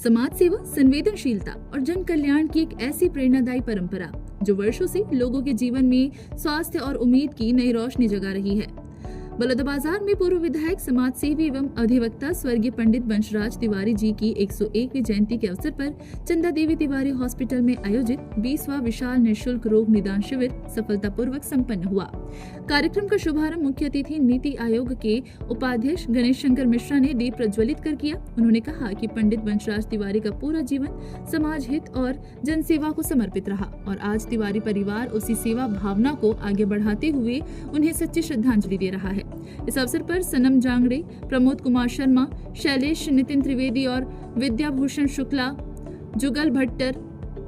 समाज सेवा, संवेदनशीलता और जन कल्याण की एक ऐसी प्रेरणादायी परंपरा जो वर्षों से लोगों के जीवन में स्वास्थ्य और उम्मीद की नई रोशनी जगा रही है। बलौदाबाजार में पूर्व विधायक, समाज सेवी एवं अधिवक्ता स्वर्गीय पंडित वंशराज तिवारी जी की 101वीं जयंती के अवसर पर चंदा देवी तिवारी हॉस्पिटल में आयोजित 20वां विशाल निःशुल्क रोग निदान शिविर सफलतापूर्वक संपन्न हुआ। कार्यक्रम का शुभारंभ मुख्य अतिथि नीति आयोग के उपाध्यक्ष गणेश शंकर मिश्रा ने दीप प्रज्वलित कर किया। उन्होंने कहा कि पंडित वंशराज तिवारी का पूरा जीवन समाज हित और जन सेवा को समर्पित रहा और आज तिवारी परिवार उसी सेवा भावना को आगे बढ़ाते हुए उन्हें सच्ची श्रद्धांजलि दे रहा है। इस अवसर पर सनम जांगड़े, प्रमोद कुमार शर्मा, शैलेश, नितिन त्रिवेदी और विद्याभूषण शुक्ला, जुगल भट्टर,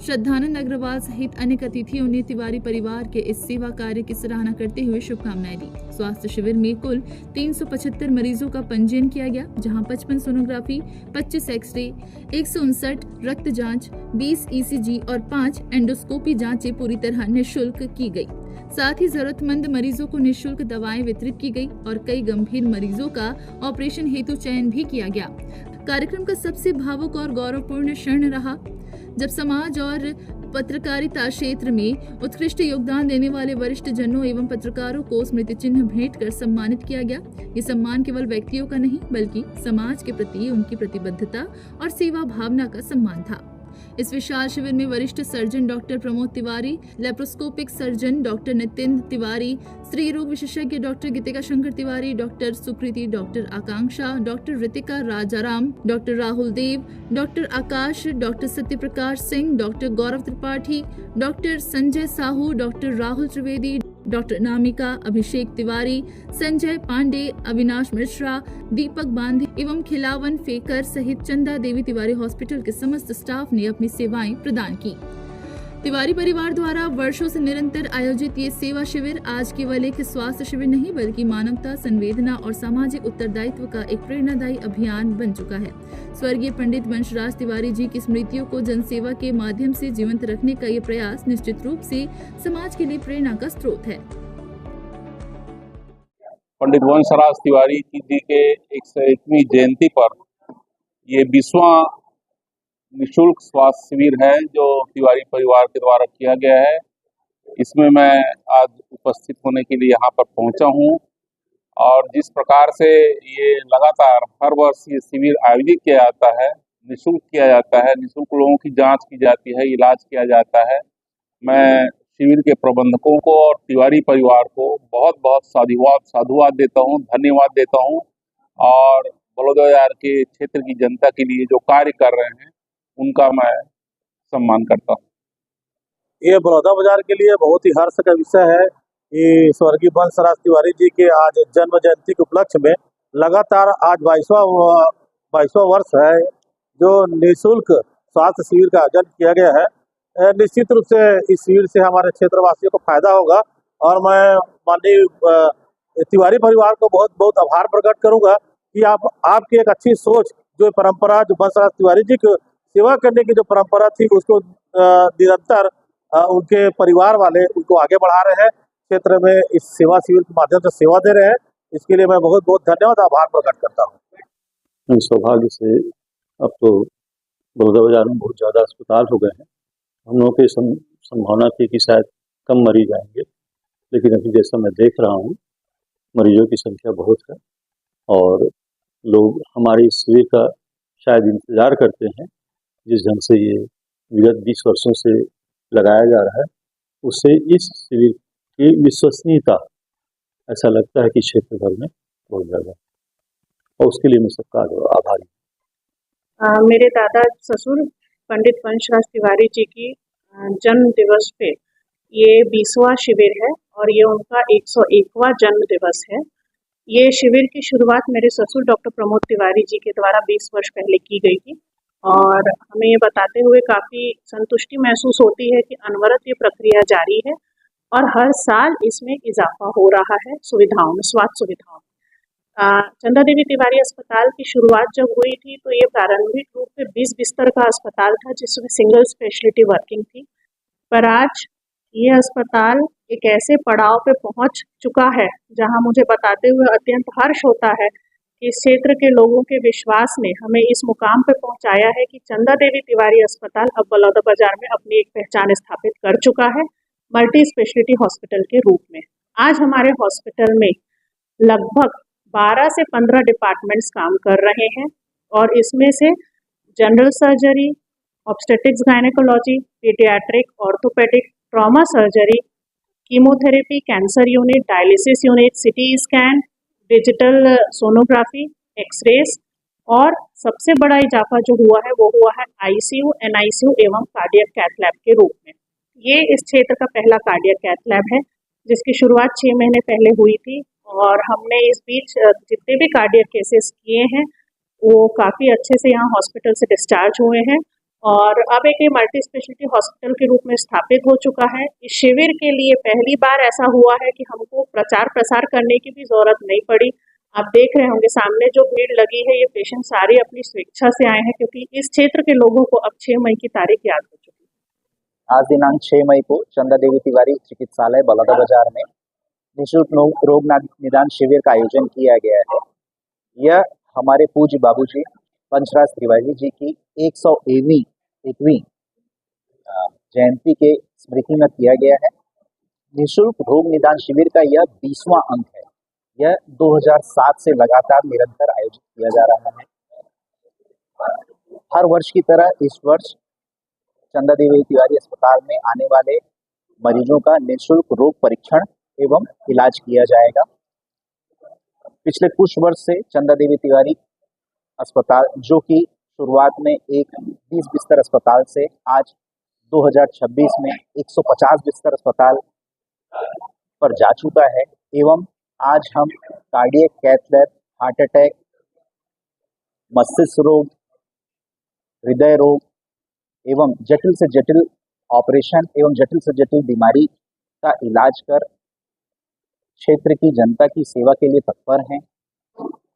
श्रद्धानंद अग्रवाल सहित अनेक अतिथियों ने तिवारी परिवार के इस सेवा कार्य की सराहना करते हुए शुभकामनाएं दी। स्वास्थ्य शिविर में कुल 375 मरीजों का पंजीयन किया गया, जहां 55 सोनोग्राफी, 25 एक्सरे, 159 रक्त जांच, 20 ईसीजी और 5 एंडोस्कोपी जांचें पूरी तरह निःशुल्क की गई। साथ ही जरूरतमंद मरीजों को निःशुल्क दवाएं वितरित की गई और कई गंभीर मरीजों का ऑपरेशन हेतु चयन भी किया गया। कार्यक्रम का सबसे भावुक और गौरवपूर्ण क्षण रहा जब समाज और पत्रकारिता क्षेत्र में उत्कृष्ट योगदान देने वाले वरिष्ठ जनों एवं पत्रकारों को स्मृति चिन्ह भेंट कर सम्मानित किया गया। ये सम्मान केवल व्यक्तियों का नहीं बल्कि समाज के प्रति उनकी प्रतिबद्धता और सेवा भावना का सम्मान था। इस विशाल शिविर में वरिष्ठ surgeon doctor Pramod Tiwari, laparoscopic surgeon doctor Nitin Tiwari, स्त्री रोग विशेषज्ञ doctor Geetika Shankar Tiwari, doctor Sukriti, doctor Akanksha, doctor Ritika Rajaram, doctor Rahul Dev, doctor Akash, doctor Satyaprakash Singh, doctor Gaurav Tripathi, doctor Sanjay Sahu, doctor Rahul Trivedi, doctor Namika, Abhishek Tiwari, Sanjay Pandey, Avinash Mishra, Deepak Bandhe एवं खिलावन फेकर सहित चंदा देवी तिवारी हॉस्पिटल के समस्त स्टाफ ने अपनी सेवाएं प्रदान की। तिवारी परिवार द्वारा वर्षों से निरंतर आयोजित ये सेवा शिविर आज केवल एक स्वास्थ्य शिविर नहीं बल्कि मानवता, संवेदना और सामाजिक उत्तरदायित्व का एक प्रेरणादायी अभियान बन चुका है। स्वर्गीय पंडित वंशराज तिवारी जी की स्मृतियों को जनसेवा के माध्यम से जीवंत रखने का ये प्रयास निश्चित रूप से समाज के लिए प्रेरणा का स्रोत है। पंडित वंशराज तिवारी जी के 101वीं जयंती पर ये 20वां निःशुल्क स्वास्थ्य शिविर है जो तिवारी परिवार के द्वारा किया गया है। इसमें मैं आज उपस्थित होने के लिए यहाँ पर पहुँचा हूँ और जिस प्रकार से ये लगातार हर वर्ष ये शिविर आयोजित किया जाता है, निःशुल्क किया जाता है, निःशुल्क लोगों की जांच की जाती है, इलाज किया जाता है। मैं शिविर के प्रबंधकों को और तिवारी परिवार को बहुत बहुत साधुवाद देता हूँ, धन्यवाद देता हूँ और बलौदाबाजार के क्षेत्र की जनता के लिए जो कार्य कर रहे हैं उनका मैं सम्मान करता हूँ। ये बलौदाबाजार के लिए बहुत ही हर्ष का विषय है कि स्वर्गीय वंशराज तिवारी जी के आज जन्म जयंती के उपलक्ष्य में लगातार आज 22वां वर्ष है जो निःशुल्क स्वास्थ्य शिविर का आयोजन किया गया है। निश्चित रूप से इस शिविर से हमारे क्षेत्रवासियों को फायदा होगा और मैं माननीय तिवारी परिवार को बहुत बहुत आभार प्रकट करूंगा कि आपकी एक अच्छी सोच, जो परंपरा, जो वंशराज तिवारी जी को सेवा करने की जो परंपरा थी उसको निरंतर उनके परिवार वाले उनको आगे बढ़ा रहे हैं, क्षेत्र में इस सेवा शिविर के माध्यम से सेवा दे रहे हैं। इसके लिए मैं बहुत बहुत धन्यवाद, आभार प्रकट करता हूँ। सौभाग्य से अब तो बलौदाबाजार में बहुत ज़्यादा अस्पताल हो गए हैं। हम लोगों की संभावना थी कि शायद कम मरीज आएंगे, लेकिन अभी जैसा मैं देख रहा हूँ मरीजों की संख्या बहुत है और लोग हमारे इस शिविर का शायद इंतज़ार करते हैं। जिस ढंग से ये विगत 20 वर्षों से लगाया जा रहा है उससे इस शिविर की विश्वसनीयता ऐसा लगता है कि क्षेत्र भर में बहुत ज़्यादा, और उसके लिए मैं सबका आभारी। मेरे दादा ससुर पंडित वंशराज तिवारी जी की जन्म दिवस पे ये 20वां शिविर है और ये उनका 101वां जन्म दिवस है। ये शिविर की शुरुआत मेरे ससुर डॉक्टर प्रमोद तिवारी जी के द्वारा 20 वर्ष पहले की गई थी और हमें ये बताते हुए काफ़ी संतुष्टि महसूस होती है कि अनवरत ये प्रक्रिया जारी है और हर साल इसमें इजाफा हो रहा है सुविधाओं में, स्वास्थ्य सुविधाओं में। चंदा देवी तिवारी अस्पताल की शुरुआत जब हुई थी तो ये प्रारंभिक रूप में 20 बिस्तर का अस्पताल था जिसमें सिंगल स्पेशलिटी वर्किंग थी, पर आज ये अस्पताल एक ऐसे पड़ाव पे पहुंच चुका है जहां मुझे बताते हुए अत्यंत हर्ष होता है इस क्षेत्र के लोगों के विश्वास ने हमें इस मुकाम पर पहुंचाया है कि चंदा देवी तिवारी अस्पताल अब बलौदाबाजार में अपनी एक पहचान स्थापित कर चुका है मल्टी स्पेशलिटी हॉस्पिटल के रूप में। आज हमारे हॉस्पिटल में लगभग 12 से 15 डिपार्टमेंट्स काम कर रहे हैं और इसमें से general surgery, obstetrics gynaecology, paediatric, orthopaedic, trauma surgery, chemotherapy, cancer unit, dialysis unit, CT scan, digital sonography, X-rays और सबसे बड़ा इजाफा जो हुआ है वो हुआ है आईसीयू, एनआईसीयू एवं कार्डियक कैथ लैब के रूप में। ये इस क्षेत्र का पहला कार्डियक कैथ लैब है जिसकी शुरुआत 6 महीने पहले हुई थी और हमने इस बीच जितने भी कार्डियक केसेस किए हैं वो काफ़ी अच्छे से यहाँ हॉस्पिटल से डिस्चार्ज हुए हैं और अब एक ये मल्टी स्पेशलिटी हॉस्पिटल के रूप में स्थापित हो चुका है। इस शिविर के लिए पहली बार ऐसा हुआ है कि हमको प्रचार प्रसार करने की भी ज़रूरत नहीं पड़ी। आप देख रहे होंगे सामने जो भीड़ लगी है, ये पेशेंट सारे अपनी स्वेच्छा से आए हैं क्योंकि इस क्षेत्र के लोगों को अब 6 मई की तारीख याद हो चुकी है। आज दिनांक 6 मई को चंदा देवी तिवारी चिकित्सालय बलौदाबाजार में निःशुल्क रोग निदान शिविर का आयोजन किया गया है। यह हमारे पूज्य बाबूजी पंचराज तिवारी जी की 101वीं जयंती के स्मृति में किया गया है। निःशुल्क रोग निदान शिविर का यह 20वां अंक है। यह 2007 से लगातार निरंतर आयोजित किया जा रहा है। हर वर्ष की तरह इस वर्ष चंदा देवी तिवारी अस्पताल में आने वाले मरीजों का निःशुल्क रोग परीक्षण एवं इलाज किया जाएगा। पिछले कुछ वर्ष से चंदा देवी तिवारी अस्पताल, जो कि शुरुआत में एक 20 बिस्तर अस्पताल से आज 2026 में 150 बिस्तर अस्पताल पर जा चुका है एवं आज हम cardiac cath lab, heart attack, मस्तिष्क रोग, हृदय रोग एवं जटिल से जटिल ऑपरेशन एवं जटिल से जटिल बीमारी का इलाज कर क्षेत्र की जनता की सेवा के लिए तत्पर हैं।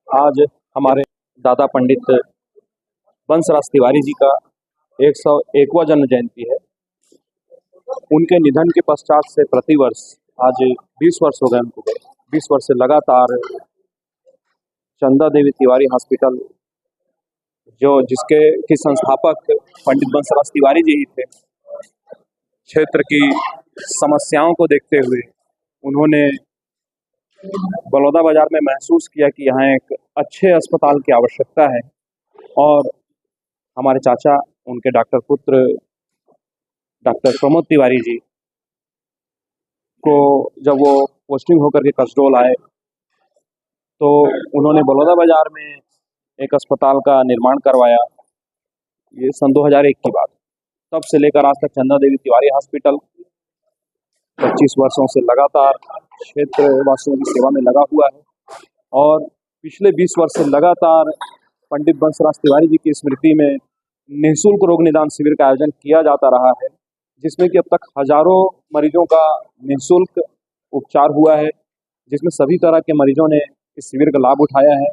आज हमारे दादा पंडित बंसराज तिवारी जी का 101वां जन्म जयंती है। उनके निधन के पश्चात से प्रतिवर्ष आज 20 वर्ष हो गए उनको। 20 वर्ष से लगातार चंदा देवी तिवारी हॉस्पिटल, जिसके संस्थापक पंडित बंसराज तिवारी जी ही थे, क्षेत्र की समस्याओं को देखते हुए उन्होंने बलौदाबाजार में महसूस किया कि यहाँ एक अच्छे अस्पताल की आवश्यकता है और हमारे चाचा, उनके डॉक्टर पुत्र डॉक्टर प्रमोद तिवारी जी को जब वो पोस्टिंग होकर के कसडोल आए तो उन्होंने बलौदाबाजार में एक अस्पताल का निर्माण करवाया। ये सन 2001 की बात। तब से लेकर आज तक चंदा देवी तिवारी हॉस्पिटल 25 वर्षों से लगातार क्षेत्र वासियों की सेवा में लगा हुआ है और पिछले 20 वर्ष से लगातार पंडित बंसराज तिवारी जी की स्मृति में निःशुल्क रोग निदान शिविर का आयोजन किया जाता रहा है, जिसमें कि अब तक हजारों मरीजों का निःशुल्क उपचार हुआ है, जिसमें सभी तरह के मरीजों ने इस शिविर का लाभ उठाया है।